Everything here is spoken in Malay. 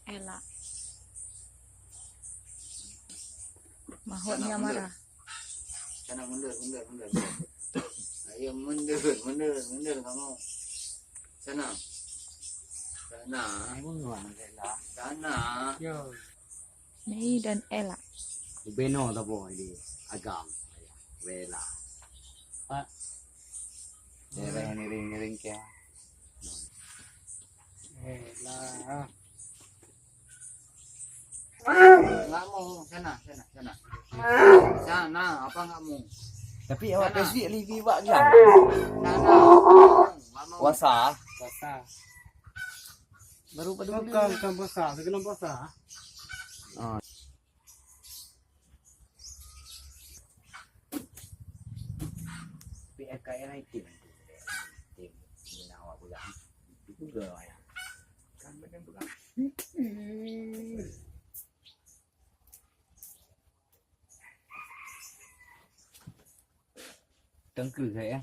Ella. Mahotnya marah. Sana mundur. Ayo mundur kamu. Sana. Yo. Mei dan Ella. Beno tabo di agam. Vela. Pak. Niring kaya. Lah. Kamu sana. Sana, apa kamu? Tapi awak Sana. pesi livi wak jam. Sana. Kamu. Wasa. Puasa. Baru pada Bukan puasa, sebelum puasa. PFKI naik tim ini awak pula. Itu juga ya. Kan benar pula. Tengku saya.